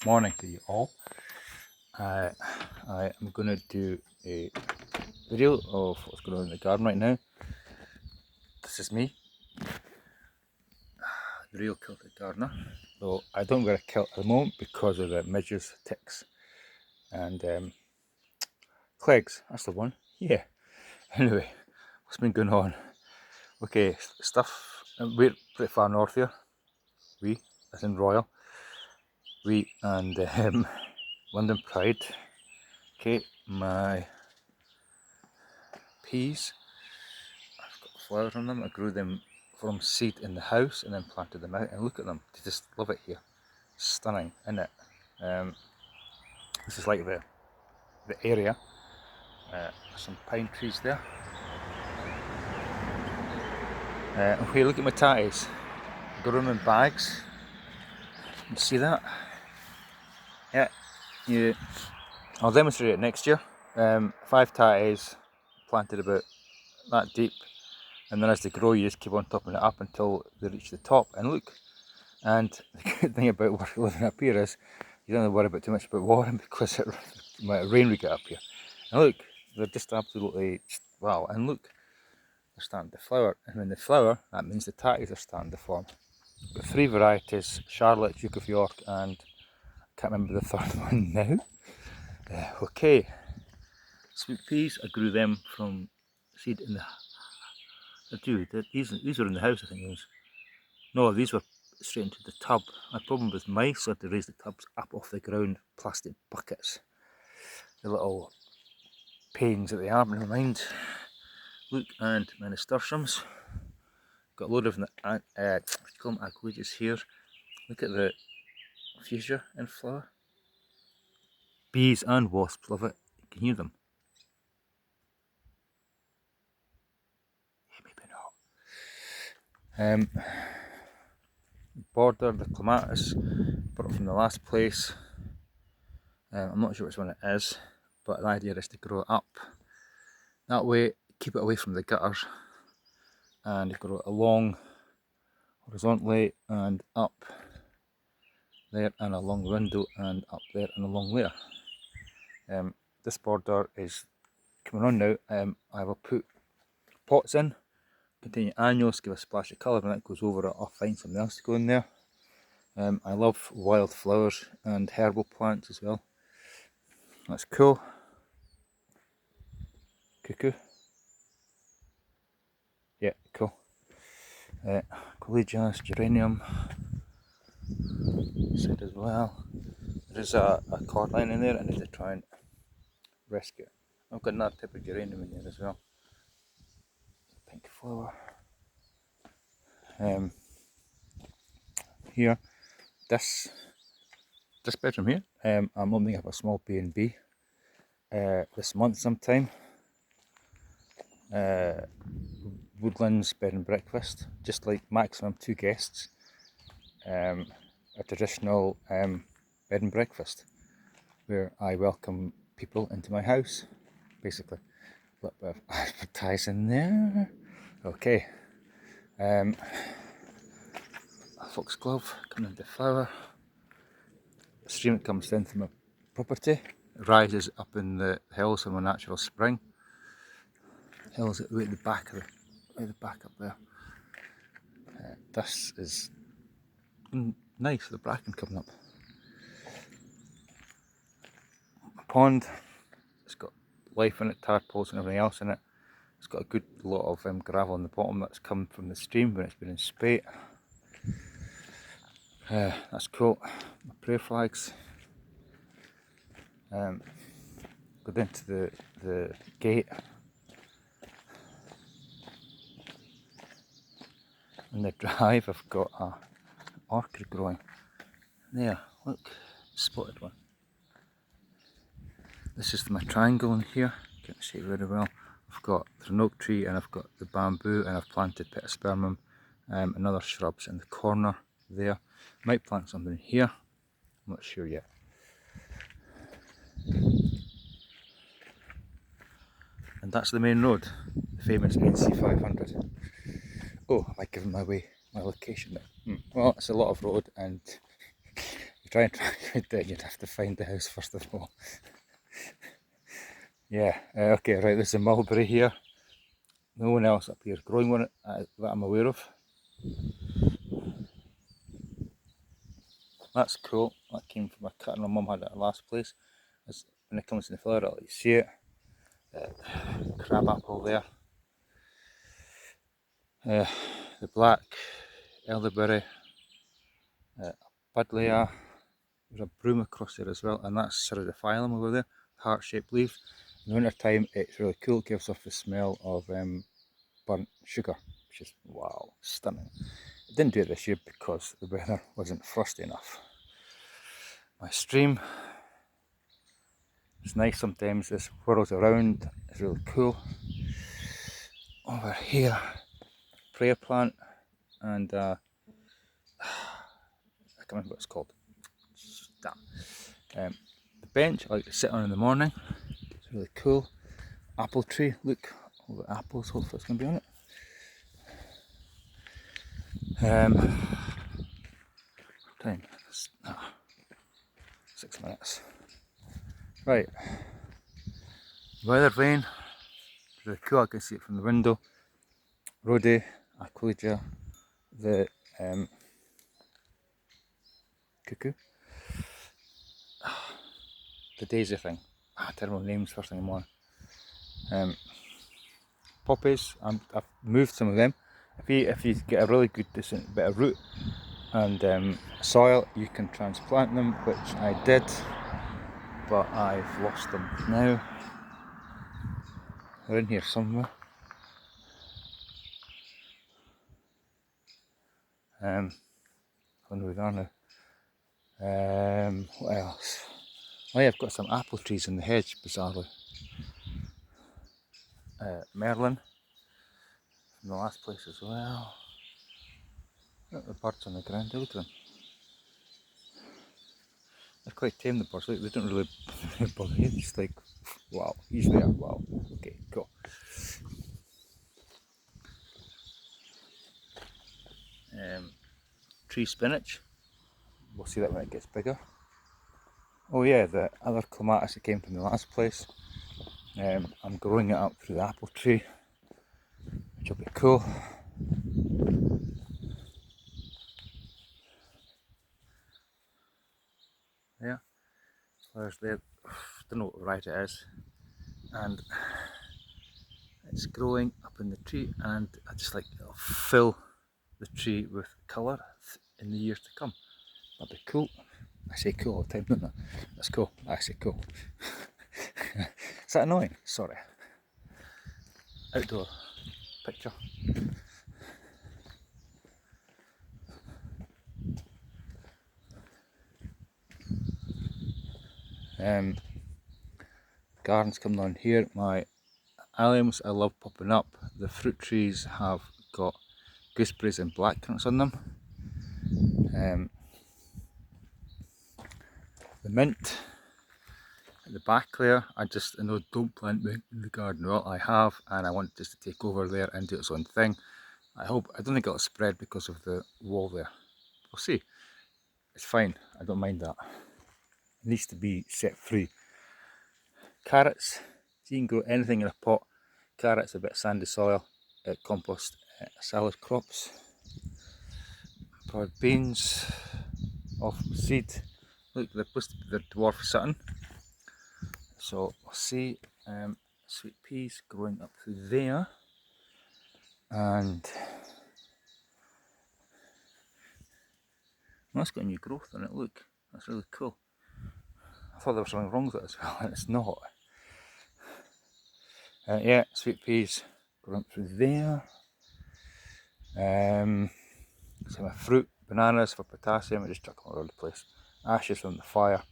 morning to you all. I am going to do a video of what's going on in the garden right now. This is me, the real Celtic gardener. Though I don't wear a kilt at the moment because of the midges, ticks, and clegs. That's the one. Yeah. Anyway, what's been going on? Okay, stuff. We're pretty far north here. We, as in Royal. We and London Pride. Okay, my peas. I've got flowers on them. I grew them from seed in the house and then planted them out. And look at them. I just love it here. Stunning, isn't it? This is like the area. Some pine trees there. Okay, look at my tatties. I got them in bags. You see that? Yeah. I'll demonstrate it next year. 5 tatties planted about that deep, and then as they grow you just keep on topping it up until they reach the top. And look, and the good thing about living up here is you don't have to worry about too much about watering because it might rain we get up here. And look, they're just absolutely wow. And look, they're starting to flower, and when they flower that means the tatties are starting to form. Got 3 varieties: Charlotte, Duke of York, and I can't remember the third one now. Okay, sweet peas, I grew them from seed in the... These were in the house, I think it was. No, these were straight into the tub. My problem with mice, so I had to raise the tubs up off the ground, plastic buckets. The little pains that they are, never mind. Look, and my nasturtiums. Got a load of what do you call them, aquilegias here. Look at the fuchsia in flower. Bees and wasps love it. You can hear them. Yeah, maybe not. Border, the clematis, brought it from the last place. I'm not sure which one it is, but the idea is to grow it up. That way, keep it away from the gutters, and grow it along horizontally and up there and along the window and up there and along there. This border is coming on now. I will put pots in, containing annuals, give a splash of colour. When that goes over, I'll find something else to go in there. I love wild flowers and herbal plants as well. That's cool. Cuckoo. Yeah, cool. Collegias, geranium. Said as well. There's a cordline in there, I need to try and rescue it. I've got another type of geranium in there as well. Pink flower. Here, this bedroom here, I'm opening up a small B&B this month sometime. Woodlands bed and breakfast, just like maximum 2 guests. A traditional bed and breakfast where I welcome people into my house, basically. A little bit of advertising there. Okay. Foxglove coming into flower. A stream that comes down from my property, it rises up in the hills from a natural spring. Hills right at the back of the back up there. This is nice, the bracken coming up. A pond, it's got life in it, tadpoles and everything else in it. It's got a good lot of gravel on the bottom that's come from the stream when it's been in spate. That's cool. My prayer flags. Go down to the gate. In the drive I've got an orchid growing. There, look, spotted one. This is my triangle in here, you can't see it very well. I've got an oak tree and I've got the bamboo, and I've planted Pittosporum and other shrubs in the corner there. Might plant something here, I'm not sure yet. And that's the main road, the famous NC500. Oh, have I given my location there? Well, it's a lot of road, and to try and track it down, you'd have to find the house first of all. Yeah, okay, right, there's a mulberry here. No one else up here growing one that I'm aware of. That's cool. That came from a cutting my mum had at her last place. When it comes to the flower, I'll let you see it. Crab apple there. The black elderberry, buddleia. There's a broom across there as well, and that's cerulophyllum over there, heart-shaped leaf. In the winter time, it's really cool. It gives off the smell of burnt sugar, which is wow, stunning. I didn't do it this year because the weather wasn't frosty enough. My stream, it's nice sometimes. This whirls around. It's really cool. Over here, prayer plant, and I can't remember what it's called. The bench I like to sit on in the morning. It's really cool. Apple tree. Look, all the apples. Hopefully it's going to be on it. Time 6 minutes. Right. Weather vane. Really cool. I can see it from the window. Rhodea, Aquilegia, the cuckoo, the daisy thing. Terrible names first thing in the morning. Poppies. I've moved some of them. If you get a really good decent bit of root and soil, you can transplant them, which I did, but I've lost them now. They're in here somewhere. I don't know where they are now. What else? Oh yeah, I've got some apple trees in the hedge, bizarrely. Merlin from the last place as well. Look at the birds on the ground, look at them. They're quite tame, the birds, they don't really bother you, it's like, wow, he's there, wow, okay, cool. Tree spinach, we'll see that when it gets bigger. Oh yeah, the other clematis that came from the last place, I'm growing it up through the apple tree, which will be cool. Yeah, flowers there, don't know what variety it is, and it's growing up in the tree, and I just like it'll fill the tree with colour in the years to come. That'd be cool. I say cool all the time, don't I? That's cool. I say cool. Is that annoying? Sorry. Outdoor picture. Gardens coming on here. My alliums I love popping up. The fruit trees have got gooseberries and blackcurrants on them. The mint at the back there, I know don't plant mint in the garden. Well, I have, and I want just to take over there and do its own thing. I don't think it'll spread because of the wall there. We'll see. It's fine, I don't mind that. It needs to be set free. Carrots, so you can grow anything in a pot. Carrots, a bit of sandy soil, compost, salad crops. Probably beans, off seed. Look, they're supposed to be the dwarf Sutton. So we'll see. Sweet peas growing up through there. And well, that's got new growth on it, look. That's really cool. I thought there was something wrong with it as well, and it's not. Yeah, sweet peas growing up through there. Some fruit, bananas for potassium, I just chuck them all around the place. Ashes from the fire,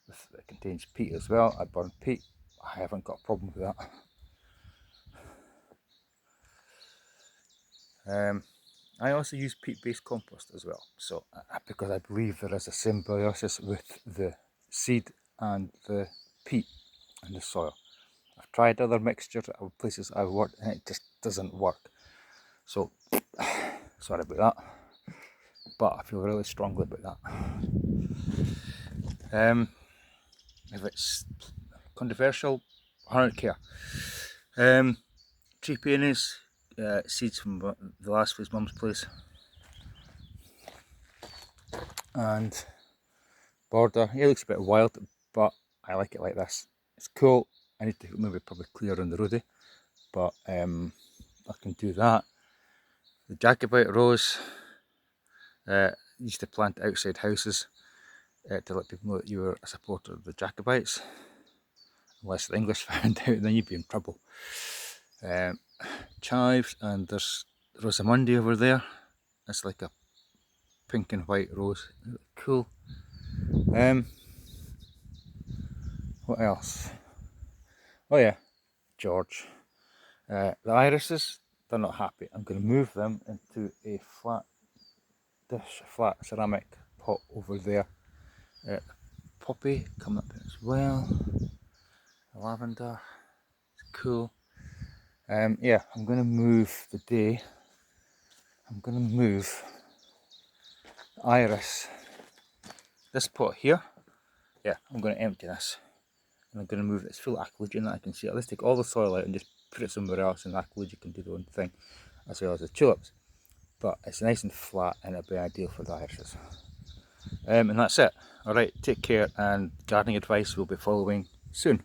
it contains peat as well. I burn peat, I haven't got a problem with that. I also use peat-based compost as well, so because I believe there is a symbiosis with the seed and the peat in the soil. I've tried other mixtures of places I've worked and it just doesn't work. So, sorry about that, but I feel really strongly about that. If it's controversial, I don't care. Tree peonies, seeds from the last his mum's place, and border. Yeah, it looks a bit wild, but I like it like this. It's cool. I need to maybe probably clear on the roadie, but I can do that. The Jacobite rose, used to plant outside houses to let people know that you were a supporter of the Jacobites. Unless the English found out, then you'd be in trouble. Chives, and there's Rosamundi over there. It's like a pink and white rose. Cool. What else? Oh yeah, George. The irises, they're not happy. I'm going to move them into a flat dish, a flat ceramic pot over there. Poppy coming up as well. Lavender, it's cool. Yeah, I'm going to move the day. I'm going to move the iris. This pot here, yeah, I'm going to empty this. And I'm going to move it. It's full of aquilogian that I can see. Let's take all the soil out and just put it somewhere else, and aquilogia can do their own thing, as well as the tulips. But it's nice and flat, and it'll be ideal for the irises. And that's it. Alright, take care, and gardening advice will be following soon.